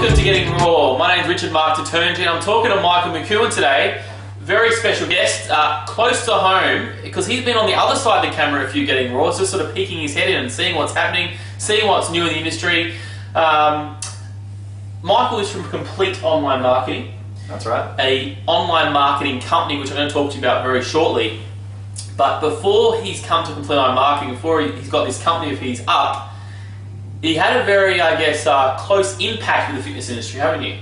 welcome to Getting Raw. My name's Richard Mark Turnji and I'm talking to Michael McEwen today. Very special guest, close to home, because he's been on the other side of the camera if you're Getting Raw, just sort of peeking his head in and seeing what's happening, seeing what's new in the industry. Michael is from Complete Online Marketing. That's right. A online marketing company, which I'm going to talk to you about very shortly. But before he's come to Complete Online Marketing, before he's got this company of his up, he had a very, I guess, close impact in the fitness industry, haven't you?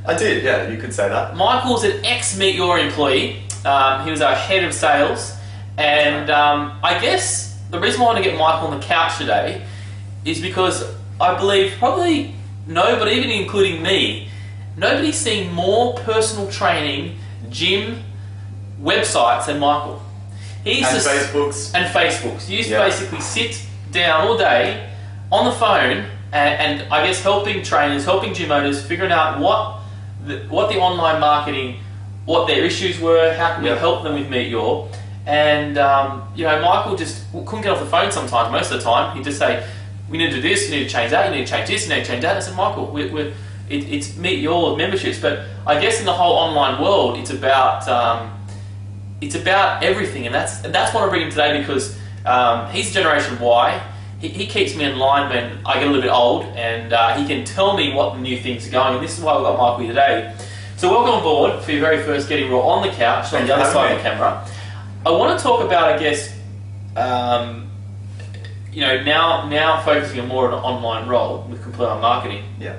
I did, yeah, you could say that. Michael's an ex-Meet Your employee. He was our head of sales. And I guess the reason why I want to get Michael on the couch today is because I believe probably nobody, even including me, nobody's seen more personal training, gym, websites than Michael. Facebooks. And Facebooks. He used to basically sit down all day on the phone and I guess helping trainers, helping gym owners, figuring out what the online marketing, what their issues were, how can we help them with Meet Your. And you know, Michael just couldn't get off the phone sometimes. Most of the time he'd just say, we need to do this, you need to change that, you need to change this, you need to change that. And I said, Michael, it's Meet Your memberships, but I guess in the whole online world it's about everything, and that's why I bring him today, because he's Generation Y. He keeps me in line when I get a little bit old, and he can tell me what the new things are going, and this is why we've got Michael here today. So welcome on board for your very first Getting Raw on the couch, on the other side of the camera. I want to talk about, I guess, you know, now focusing on more on an online role with Complete Online Marketing. Yeah.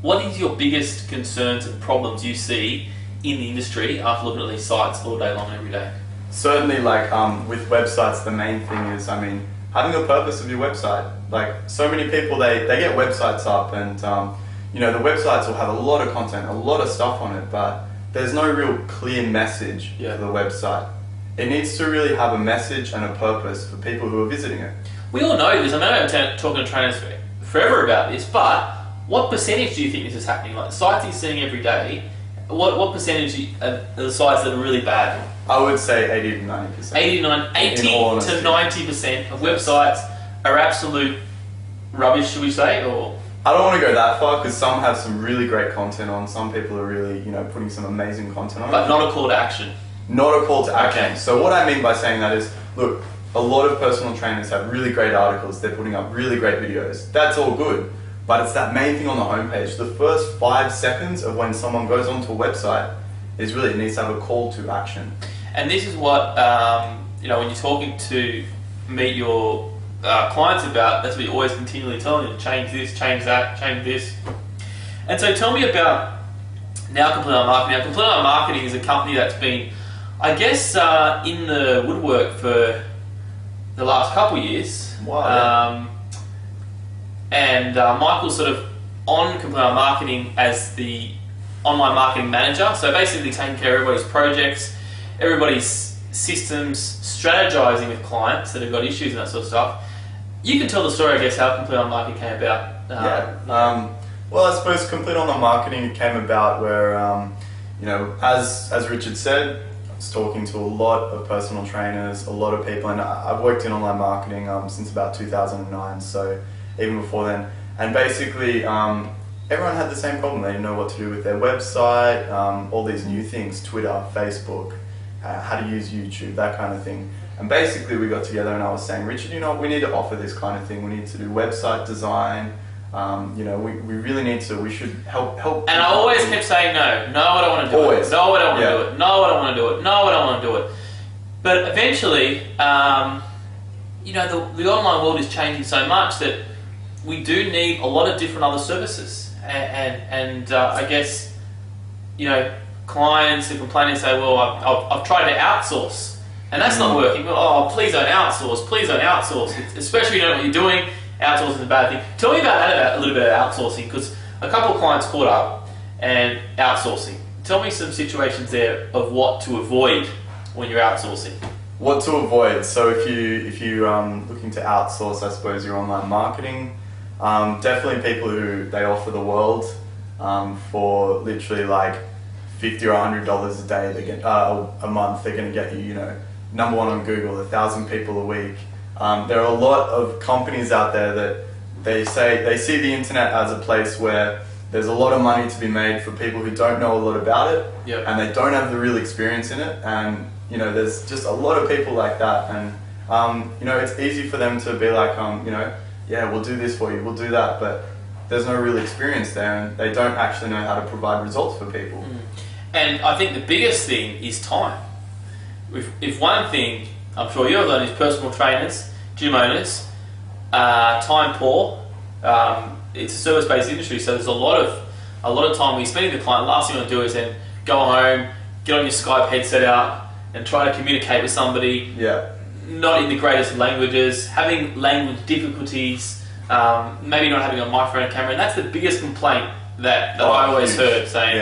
What is your biggest concerns and problems you see in the industry after looking at these sites all day long, every day? Certainly, like with websites, the main thing is, I mean, having a purpose of your website. Like, so many people, they get websites up and, you know, the websites will have a lot of content, a lot of stuff on it, but there's no real clear message for the website. It needs to really have a message and a purpose for people who are visiting it. We all know this. I know I've been talking to trainers forever about this, but what percentage do you think this is happening? Like the sites you're seeing every day, what percentage are the sites that are really bad? I would say 80 to 90%. 80 to 90% of websites are absolute rubbish, should we say? Or I don't want to go that far, because some have some really great content on. Some people are really, you know, putting some amazing content on. But not a call to action. Not a call to action. Okay. So what I mean by saying that is, look, a lot of personal trainers have really great articles. They're putting up really great videos. That's all good. But it's that main thing on the homepage. The first 5 seconds of when someone goes onto a website is really, it needs to have a call to action. And this is what, you know, when you're talking to Meet Your clients about, that's what you're always continually telling them, change this, change that, change this. And so tell me about now Complete Online Marketing. Now, Complete Online Marketing is a company that's been, I guess, in the woodwork for the last couple of years. Wow. And Michael's sort of on Complete Online Marketing as the online marketing manager. So basically taking care of everybody's projects, everybody's systems, strategizing with clients that have got issues and that sort of stuff. You can tell the story, I guess, how Complete Online Marketing came about. Well, I suppose Complete Online Marketing came about where, you know, as Richard said, I was talking to a lot of personal trainers, a lot of people, and I've worked in online marketing since about 2009, so even before then. And basically, everyone had the same problem. They didn't know what to do with their website, all these new things, Twitter, Facebook, how to use YouTube, that kind of thing. And basically we got together and I was saying, Richard, you know, we need to offer this kind of thing. We need to do website design. You know, we really need to, we should help. And I always kept saying no, I don't want to do it. No, I don't want to do it. No, I don't want to do it. No, I don't want to do it. But eventually, you know, the online world is changing so much that we do need a lot of different other services. And I guess, you know, clients who complain and say, well, I've tried to outsource and that's not working. Well, oh, please don't outsource, please don't outsource. Especially if you know what you're doing, outsourcing is a bad thing. Tell me about that, a little bit of outsourcing, because a couple of clients caught up and outsourcing. Tell me some situations there of what to avoid when you're outsourcing. What to avoid? So if you're looking to outsource, I suppose, your online marketing, definitely people who they offer the world for literally like $50 or $100 a day, they get a month. They're going to get you, you know, #1 on Google, 1,000 people a week. There are a lot of companies out there that they say they see the internet as a place where there's a lot of money to be made for people who don't know a lot about it, Yep. and they don't have the real experience in it. And you know, there's just a lot of people like that, and you know, it's easy for them to be like, you know, yeah, we'll do this for you, we'll do that, but there's no real experience there, and they don't actually know how to provide results for people. And I think the biggest thing is time. If one thing I'm sure you've learned is personal trainers, gym owners, time poor. It's a service-based industry, so there's a lot of time we spend with the client. Last thing you want to do is then go home, get on your Skype headset out, and try to communicate with somebody. Yeah. Not in the greatest languages, having language difficulties, maybe not having a microphone and camera, and that's the biggest complaint that I always heard, saying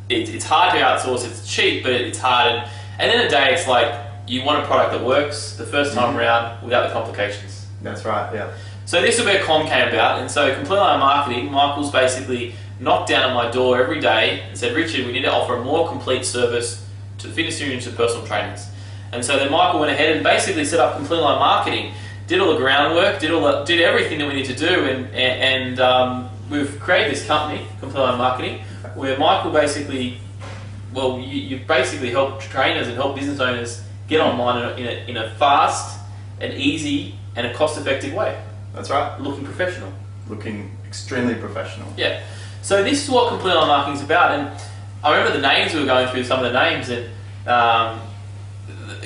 it's hard to outsource, it's cheap, but it's hard. And at the end of the day, it's like you want a product that works the first time around without the complications. That's right, yeah. So this is where Com came about, and so Complete Online Marketing, Michael's basically knocked down on my door every day and said, Richard, we need to offer a more complete service to the fitness students and personal trainers. And so then Michael went ahead and basically set up Complete Online Marketing, did all the groundwork, did everything that we need to do, and we've created this company, Complete Online Marketing, where Michael basically, well, you basically help trainers and help business owners get online in a fast and easy and a cost-effective way. That's right. Looking professional. Looking extremely professional. Yeah. So this is what Complete Online Marketing is about, and I remember the names we were going through, some of the names, and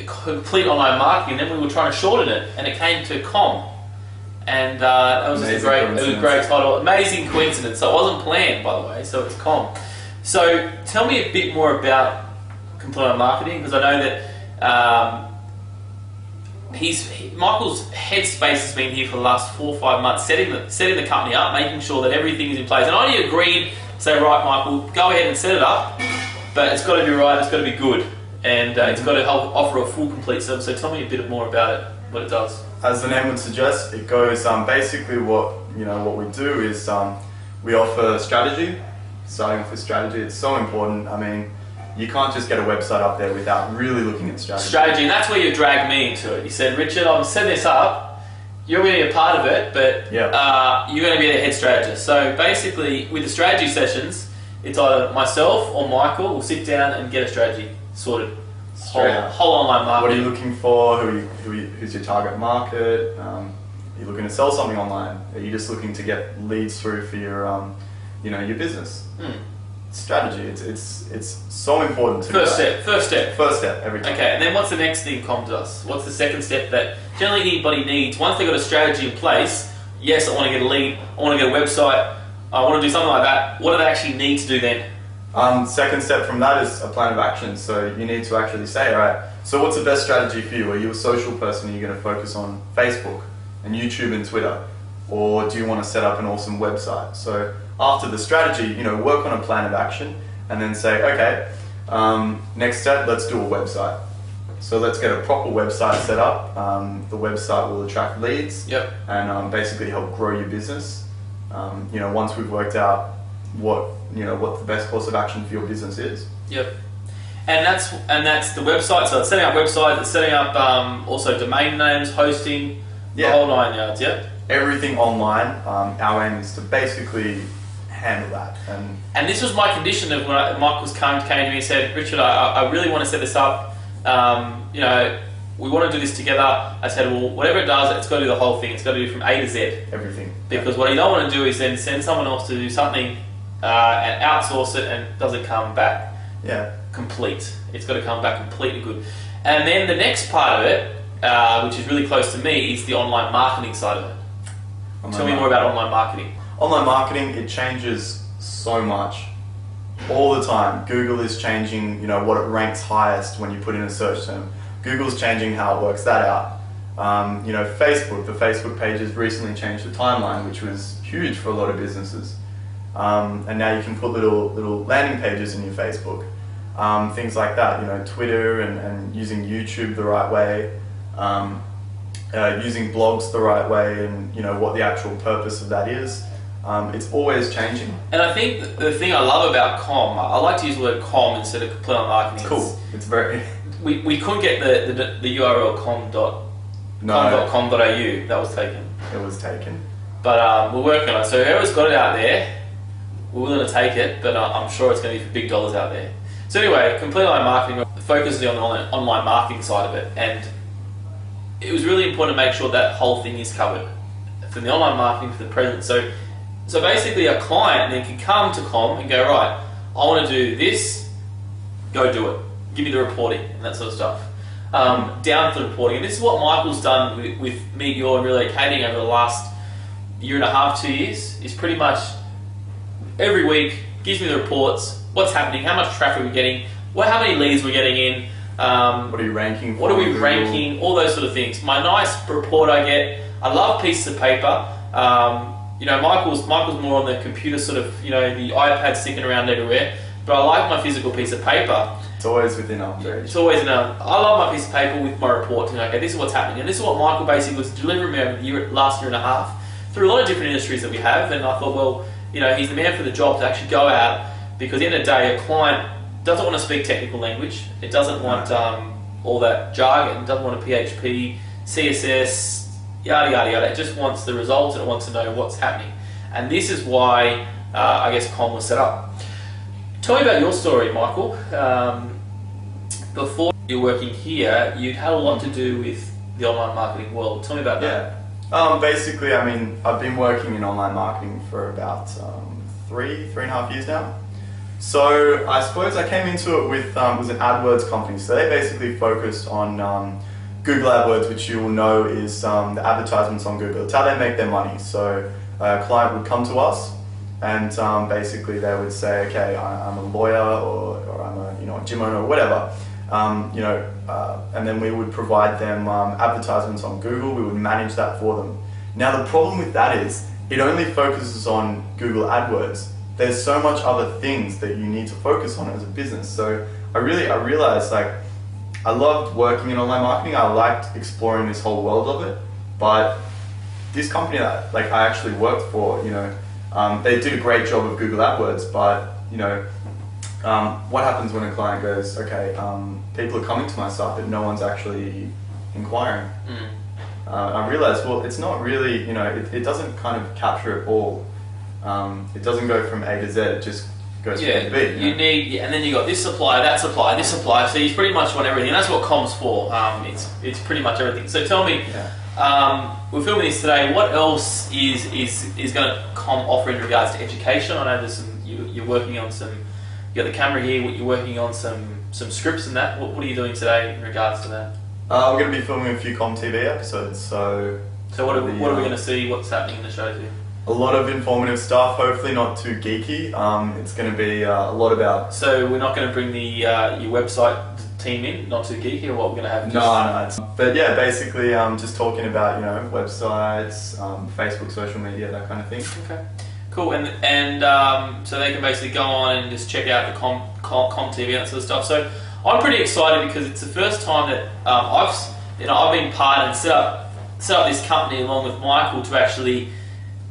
Complete Online Marketing, and then we were trying to shorten it, and it came to COM. And that was just a great title. Amazing coincidence. So it wasn't planned, by the way, so it's COM. So tell me a bit more about Complete Online Marketing, because I know that Michael's headspace has been here for the last 4 or 5 months, setting the company up, making sure that everything is in place. And I only agreed, say, right, Michael, go ahead and set it up, but it's got to be right, it's got to be good, and it's got to help offer a full, complete service. So tell me a bit more about it, what it does. As the name would suggest, it goes basically what we do is we offer strategy. Starting off with strategy, it's so important. I mean, you can't just get a website up there without really looking at strategy. Strategy, and that's where you dragged me into it. You said, Richard, I'm setting this up, you're going to be a part of it, but you're going to be the head strategist. So basically, with the strategy sessions, it's either myself or Michael will sit down and get a strategy sorted. Whole online marketing. What are you looking for? Who's your target market? Are you looking to sell something online? Are you just looking to get leads through for your your business? Strategy, it's so important to First step, everything. Okay, and then what's the next thing Com does? What's the second step that generally anybody needs? Once they've got a strategy in place, yes, I want to get a lead, I want to get a website, I want to do something like that, what do they actually need to do then? Second step from that is a plan of action. So you need to actually say, all right, so what's the best strategy for you? Are you a social person? Are you going to focus on Facebook and YouTube and Twitter? Or do you want to set up an awesome website? So after the strategy, work on a plan of action and then say, okay, next step, let's do a website. So let's get a proper website set up. The website will attract leads and basically help grow your business. Once we've worked out what the best course of action for your business is. Yep. And that's the website. So it's setting up websites, it's setting up also domain names, hosting, the whole 9 yards. Yep. Everything online. Our aim is to basically handle that. And this was my condition of when Mike came to me and said, Richard, I really want to set this up. We want to do this together. I said, well, whatever it does, it's got to do the whole thing. It's got to do from A to Z. Everything. Because what you don't want to do is then send someone else to do something and outsource it and it doesn't come back complete. It's got to come back completely good. And then the next part of it, which is really close to me, is the online marketing side of it. Tell me more about online marketing. Online marketing, it changes so much all the time. Google is changing, what it ranks highest when you put in a search term. Google's changing how it works that out. Facebook, the Facebook pages recently changed the timeline, which was huge for a lot of businesses. And now you can put little landing pages in your Facebook. Things like that, Twitter and using YouTube the right way, using blogs the right way, and what the actual purpose of that is. It's always changing. And I think the thing I love about Com, I like to use the word Com instead of Complete Online Marketing. It's cool. It's very... We couldn't get the URL com.com.au. That was taken. It was taken. But we're working on it. So whoever's got it out there, we're willing to take it, but I'm sure it's going to be for big dollars out there. So anyway, complete online marketing focuses on the online marketing side of it, and it was really important to make sure that whole thing is covered from the online marketing to the present. So basically, a client then can come to Com and go, right, I want to do this, go do it. Give me the reporting and that sort of stuff. Down to the reporting, and this is what Michael's done with Meet Your and relocating over the last year and a half, 2 years. Is pretty much every week gives me the reports, what's happening, how much traffic we're getting, how many leads we're getting in, what are you ranking for? What are we ranking? All those sort of things. My nice report I get. I love pieces of paper. You know, Michael's more on the computer sort of, you know, the iPad sticking around everywhere. But I like my physical piece of paper. It's always within arm's reach. It's always in I love my piece of paper with my report. You know, okay, this is what's happening, and this is what Michael basically was delivering me over the last year and a half through a lot of different industries that we have. And I thought, well, you know, he's the man for the job to actually go out, because at the end of the day, a client doesn't want to speak technical language. It doesn't want all that jargon. It doesn't want a PHP, CSS, yada yada yada. It just wants the results, and it wants to know what's happening. And this is why I guess Com was set up. Tell me about your story, Michael. Before you were working here, you'd had a lot to do with the online marketing world. Tell me about that. Basically, I mean, I've been working in online marketing for about three and a half years now. So I suppose I came into it with it was an AdWords company. So they basically focused on Google AdWords, which you will know is the advertisements on Google. It's how they make their money. So a client would come to us, and basically they would say, okay, I'm a lawyer, or I'm a gym owner, or whatever, and then we would provide them advertisements on Google. We would manage that for them. Now the problem with that is it only focuses on Google AdWords. There's so much other things that you need to focus on as a business. So I realized, like, I loved working in online marketing. I liked exploring this whole world of it, but this company that I actually worked for, they did a great job of Google AdWords, but what happens when a client goes, okay, people are coming to my site, but no one's actually inquiring? I realized, well, it's not really, it doesn't kind of capture it all. It doesn't go from A to Z, it just goes from B. You need, and then you got this supplier, that supplier, this supplier, so you pretty much want everything. That's what Com's for. It's pretty much everything. So tell me, we're filming this today, what else is going to Com offer in regards to education? I know there's you're working on some, you got the camera here, you're working on some scripts and that. What are you doing today in regards to that? We're going to be filming a few Com TV episodes, so what are we going to see, what's happening in the shows here? A lot of informative stuff, hopefully not too geeky. It's going to be a lot about... So we're not going to bring the your website team in, not too geeky, or what we're going to have? No. But yeah, basically just talking about, websites, Facebook, social media, that kind of thing. Okay, cool. And so they can basically go on and just check out the Com TV and that sort of stuff. So I'm pretty excited because it's the first time that I've been part and set up this company along with Michael to actually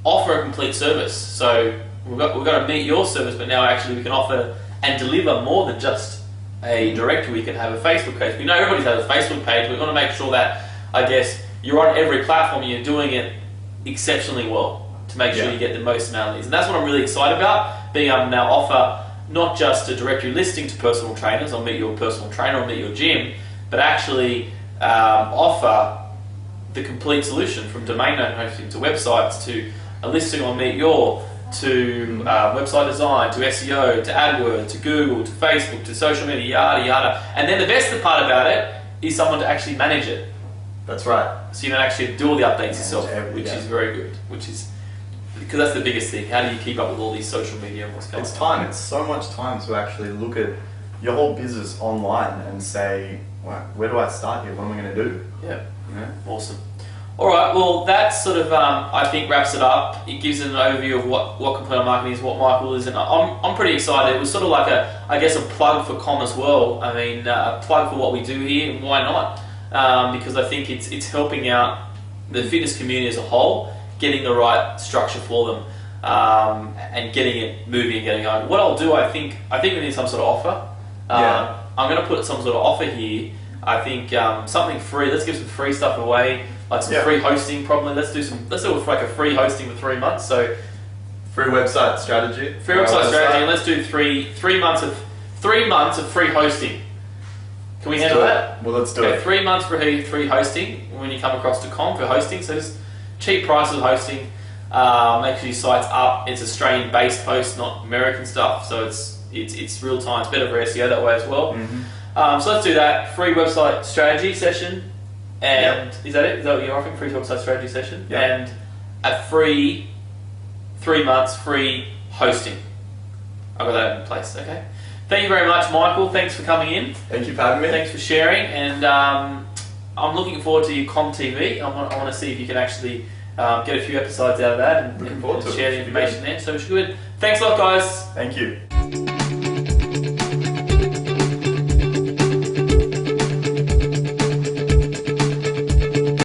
offer a complete service. So we've got to meet your service, but now actually we can offer and deliver more than just a directory. We can have a Facebook page. We know everybody has a Facebook page. We want to make sure that, I guess, you're on every platform and you're doing it exceptionally well to make sure you get the most amount of these. And that's what I'm really excited about, being able to now offer not just a directory listing to personal trainers, or meet your personal trainer or meet your gym, but actually offer the complete solution from domain name hosting to websites to a listing on Meet Your, to website design, to SEO, to AdWords, to Google, to Facebook, to social media, yada yada. And then the best part about it is someone to actually manage it. That's right. So you don't actually do all the updates yourself, which is very good. Because that's the biggest thing. How do you keep up with all these social media and what's going on? It's time. It's so much time to actually look at your whole business online and say, well, where do I start here? What am I going to do? Yeah. Awesome. Alright, well that sort of, I think, wraps it up. It gives an overview of what complete marketing is, what Michael is, and I'm pretty excited. It was sort of like a plug for Com as well. I mean, a plug for what we do here, and why not? Because I think it's helping out the fitness community as a whole, getting the right structure for them, and getting it moving and getting going. What I'll do, I think we need some sort of offer. I'm going to put some sort of offer here. I think something free. Let's give some free stuff away. Like some free hosting, probably. Let's do like a free hosting for 3 months. So Free website strategy. Free website strategy, and let's do three months of free hosting. Can we handle that? Well, let's do it. 3 months for free hosting when you come across to com for hosting. So just cheap prices of hosting. Make sure your site's up. It's Australian-based host, not American stuff. So it's real time. It's better for SEO that way as well. So let's do that. Free website strategy session. And is that it? Is that what you're offering? Free website strategy session? And a free 3 months free hosting. I've got that in place, okay? Thank you very much, Michael. Thanks for coming in. Thank you for having me. Thanks for sharing. And I'm looking forward to your Com TV. I want to see if you can actually get a few episodes out of that and share the information there. So it's good. Thanks a lot, guys. Thank you.